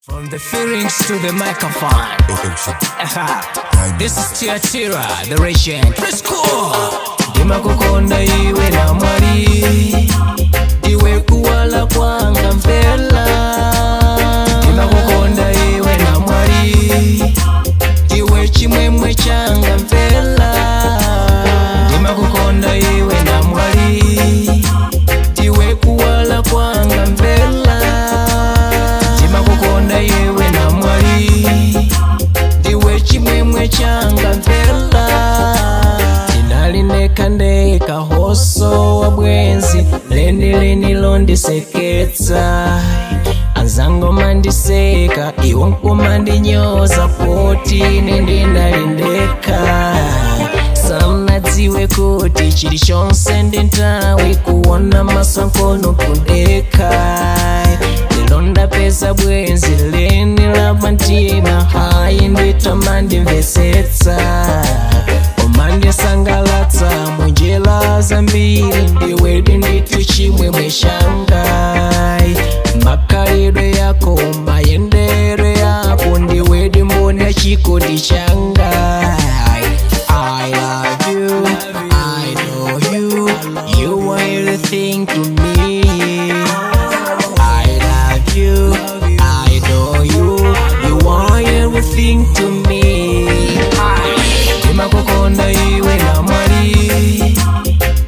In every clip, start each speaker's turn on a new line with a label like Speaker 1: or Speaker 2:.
Speaker 1: From the feelings to the microphone. This is Tira Tira, the regent. Let's go! Dima kukonda iwe na mwari, iwe kuwala kwanga mpela. Dima kukonda iwe na mwari, iwe chimwemwe changa mpela. Dima kukonda iwe na mwari, iwe kuwala kwanga mpela. Dima kukonda iwe na mwari, iwe chimwemwe changa mpela. Ndeka hoso wa bwenzi leni londiseketsa anzango mandiseka iwo nkumandinyoza poti nindinalindeka samnadziwe kuti chili chonse ndintawi kuona masankono kundeka lilonda pesa bwenzi leni lapantima hayi nditamandimvesetsa omande sangalatsa munjela zambiri ndiwedi nditu chimwemwe shangai makalidwe yako mayendere yako ndiwedi mbone chikondi changai. I love you, I know you, you are everything to me. I love you, I know you, you are everything to me. Dima kukonda iwe na mwari,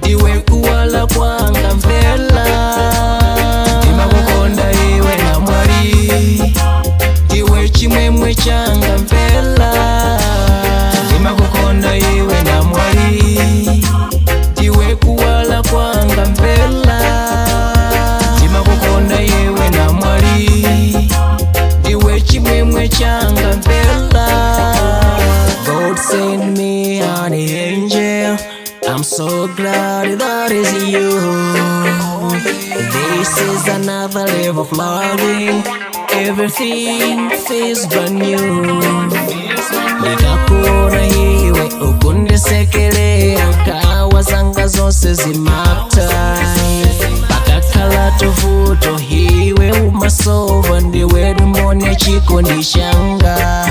Speaker 1: iwe kuwala kwanga mpela. Dima kukonda iwe na mwari, iwe chimwemwe changa mpela. Dima kukonda iwe na mwari, iwe kuwala kwanga mpela. Dima kukonda iwe na mwari, iwe chimwemwe changa mpela. God send me an angel, I'm so glad that is you. This is another level of loving, everything feels brand new. Nikakuona iwe ukundisekelea kawa zanga zonse zimata pakakhala tuvuto hiwe umasova ndiwe dumone chikondi changa.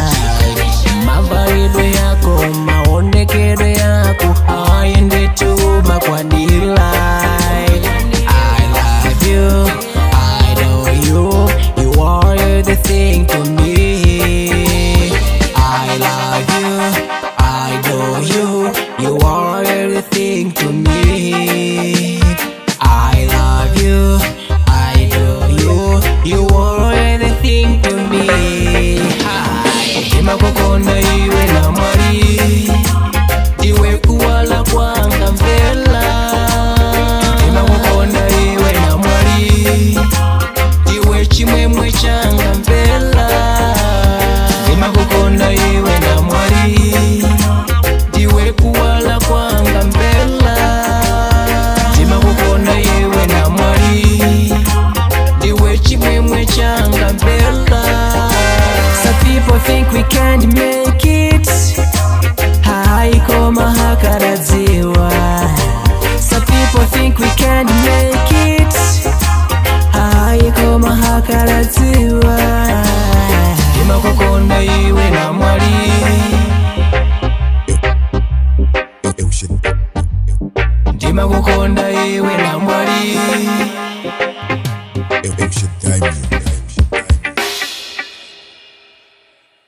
Speaker 1: Mavalidwe yako maonekedwe yako hayendetuba kwa dilai. I love you, I know you, you are everything to me. I love you, I know you, you are everything to me. I love you, I know you, you are everything to me. Dima kukonda iwe na mwari, iwe kuwala kwanga mpela. Dima kukonda iwe na mwari, iwe chimwemwe changa mpela. Dima kukonda iwe na mwari, iwe kuwala kwanga mpela. Dima kukonda iwe na mwari, iwe chimwemwe changa mpela. Some people think we can't make it, haiko mahakaradziwa. Some people think we can't make it, haiko mahakaradziwa.